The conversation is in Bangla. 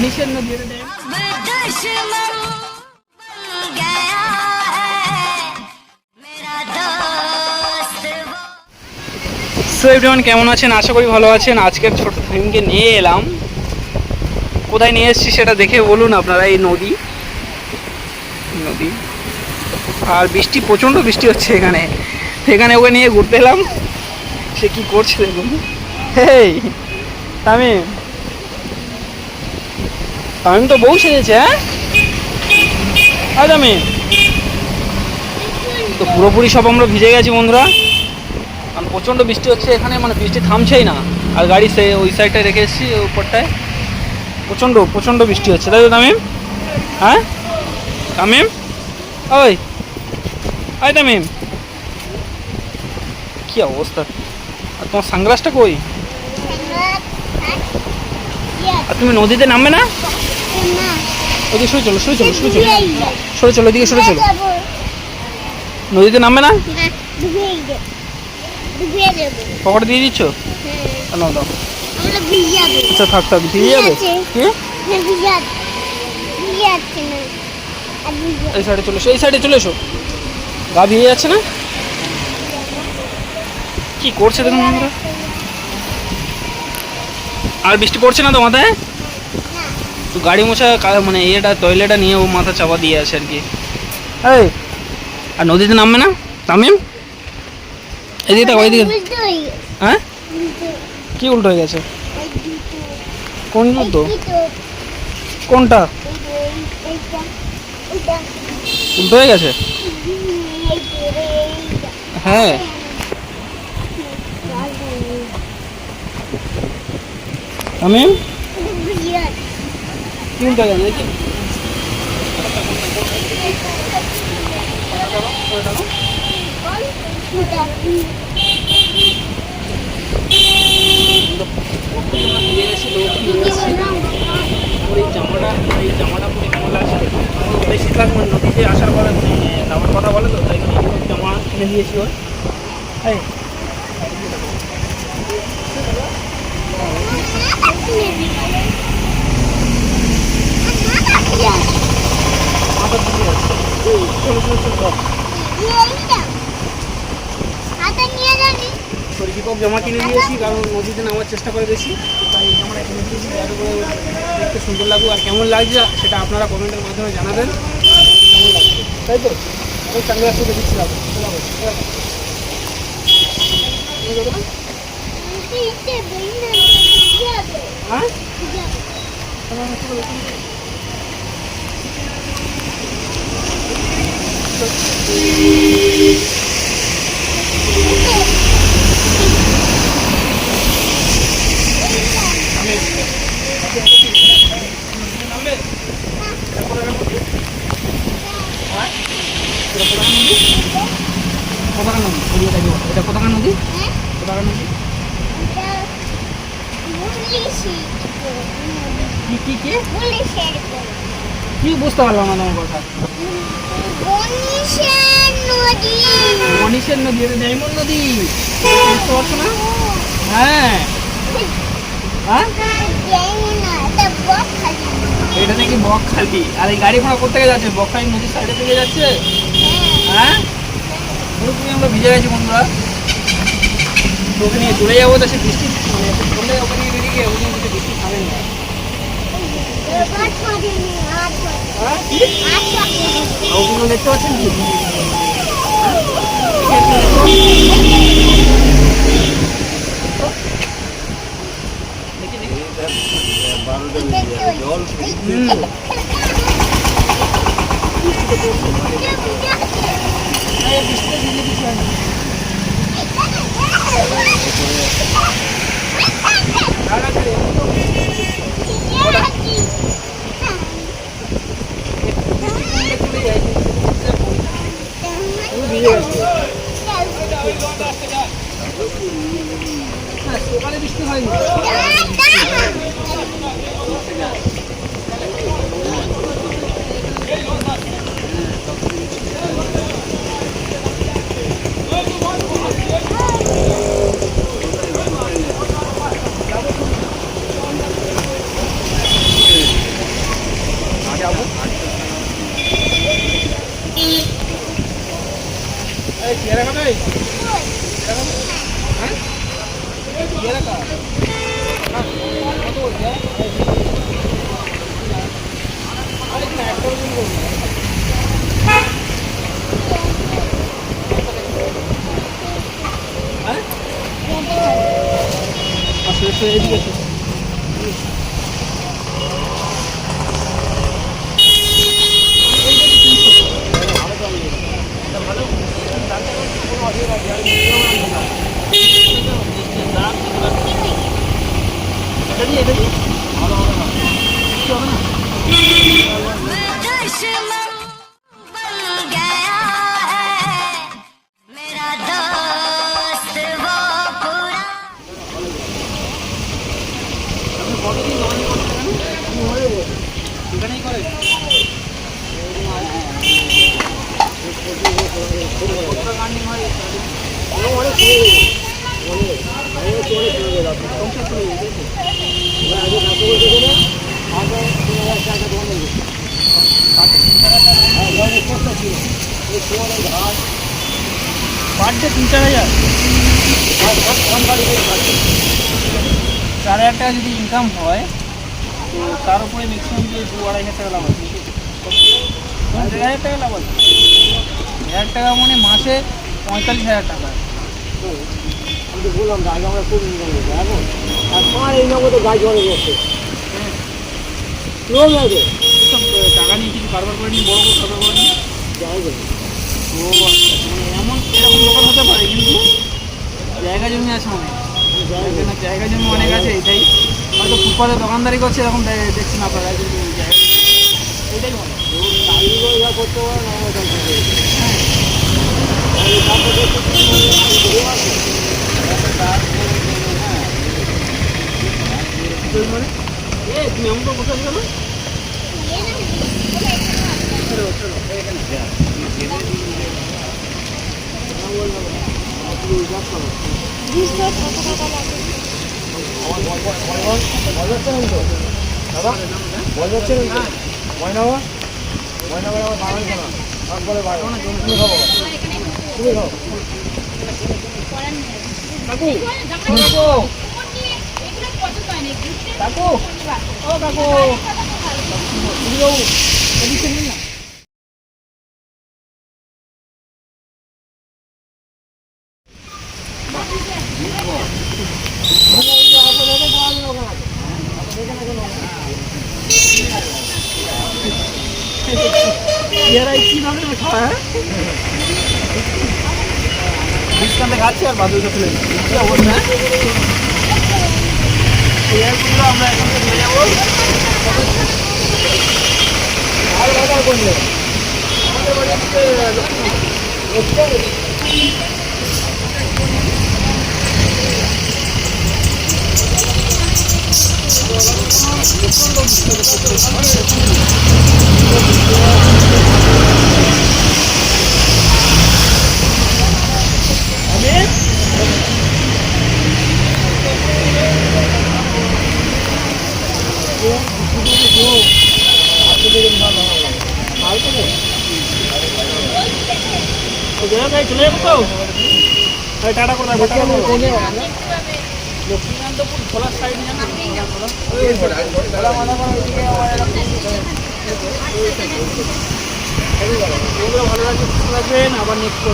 মনীষের নদী এটা ড্যাম। সো এভরিওয়ান, কেমন আছেন? আশা করি ভালো আছেন। আজকের ছোট ফিল্মকে নিয়ে এলাম। কোথায় নিয়ে এসেছি সেটা দেখে বলুন আপনারা। এই নদী আর বৃষ্টি, প্রচণ্ড বৃষ্টি হচ্ছে এখানে। এখানে ওকে নিয়ে ঘুরতে এলাম। সে কি করছে দেখুন। হেই তামিম, তামিম তো বউ সেজেছে। হ্যাঁ তামিম, তো পুরোপুরি সব আমরা ভিজে গেছি বন্ধুরা, কারণ প্রচণ্ড বৃষ্টি হচ্ছে এখানে, মানে বৃষ্টি থামছেই না। আর গাড়ি সে ওই সাইডটায় রেখে এসেছি, উপরটায় প্রচণ্ড বৃষ্টি হচ্ছে, তাই তো তামিম? হ্যাঁ তামিম, ওই ওই তামিম, কী অবস্থা! আর তোমার সানগ্লাসটা কই? আর তুমি নদীতে নামবে না? ওদিকে সরে চলো, ওইদিকে সরে চলো। নদীতে নামবে না? পকেটে দিয়ে দিচ্ছ? দাও দাও। আচ্ছা থাক, ভিজে যাবে। কি এই সাইডে চলে এসো, গা ভিজে যাচ্ছে না? কি করছে দেখুন বন্ধুরা। আর বৃষ্টি পড়ছে না তো মাথায়? তো গাড়ি মোছা মানে টয়লেটটা নিয়ে ও মাথা চাপা দিয়ে আছে আর কি। এই, আর নদীতে নামবে না তামিম? এদিকে তাকাও, এদিকে। হ্যাঁ, কি উল্টো হয়ে গেছে? কোন জুতো? কোনটা উল্টো হয়ে গেছে? হ্যাঁ, তামিম কি উল্টো হয়ে গেছে? এই জামাটা পরে কেমন লাগছে? বেশি লাগবে নদীতে আসার পরে আমার কথা বলে তো, তাই জামা কিনে দিয়েছি ওর। এই সরিকিপক জামা কিনে দিয়েছি, কারণ নদীতে নামার চেষ্টা করে বেশি, তাই এই জামাটা কিনে দিয়েছি যাতে করে দেখতে সুন্দর লাগুক। আর কেমন লাগছে সেটা আপনারা কমেন্টের মাধ্যমে জানাবেন কেমন লাগছে, তাই তো? ওই সানগ্লাসটা দেখেছিলাম। হ্যাঁ, এটা কোথাকার নদী? কি বুঝতে পারলাম না তোমার কথা। মনীষের নদী, এটা ডায়মন্ড নদী, বুঝতে পারছো না? হ্যাঁ, এটা নাকি বকখালি। আর এই গাড়ি ঘোড়া করতে যাচ্ছে বকখালি নদীর সাইডে থেকে যাচ্ছে। হ্যাঁ, পুরোপুরি আমরা ভিজে গেছি বন্ধুরা। ওকে নিয়ে চলে যাবো, তো সে বৃষ্টি মানে বললে ওকে নিয়ে বেরিয়ে গিয়ে ওখানে বৃষ্টি থামেন না। ওগুলো দেখতে পাচ্ছেন কি? সকালে বৃষ্টি হয়নি। এদিকে পার ডে 3-4 হাজার 4,000 টাকা যদি ইনকাম হয় তো তার উপরে ম্যাক্সিমাম যে 2-2.5 টাকা লাভ আছে। 1,000 টাকা লাভ আছে। 1,000 টাকা মানে মাসে 45,000 টাকা। আমি তো বললাম আগে আমরা খুব ইনকাম করবো এখন আর তোমার ইনকাম করতে গাছ জলে বসছে কেউ লাগে এসব টাকা নিয়ে কিছু কারবার করে নি, বড় বড় কারবার করে নি। যাই বলি ও আচ্ছা, মানে এরকম দোকান হতে পারে, কিন্তু জায়গা জমি আছে অনেক। জায়গা জমি অনেক আছে, এটাই হয়তো ফুটপাতে দোকানদারি করছে, এরকম দেখছেন আপনারা, কিন্তু জায়গা এটাই মনে গাড়িগুলো যা করতে পারে না আমার কাছে মানে তুমি এমন করে বসে আছো না? কিভাবে খাওয়া ডিসকাউন্টে খাচ্ছি আর বাদুর চলে অবস্থা। এয়ারগুলো আমরা এখান থেকে নিয়ে যাবো আর বাজার করলে আমাদের বাড়িতে চলে যাবো তো টাটা করে লক্ষ্মীকান্তপুর খোলার সাইড ভালো লাগবে, আবার নেক্সট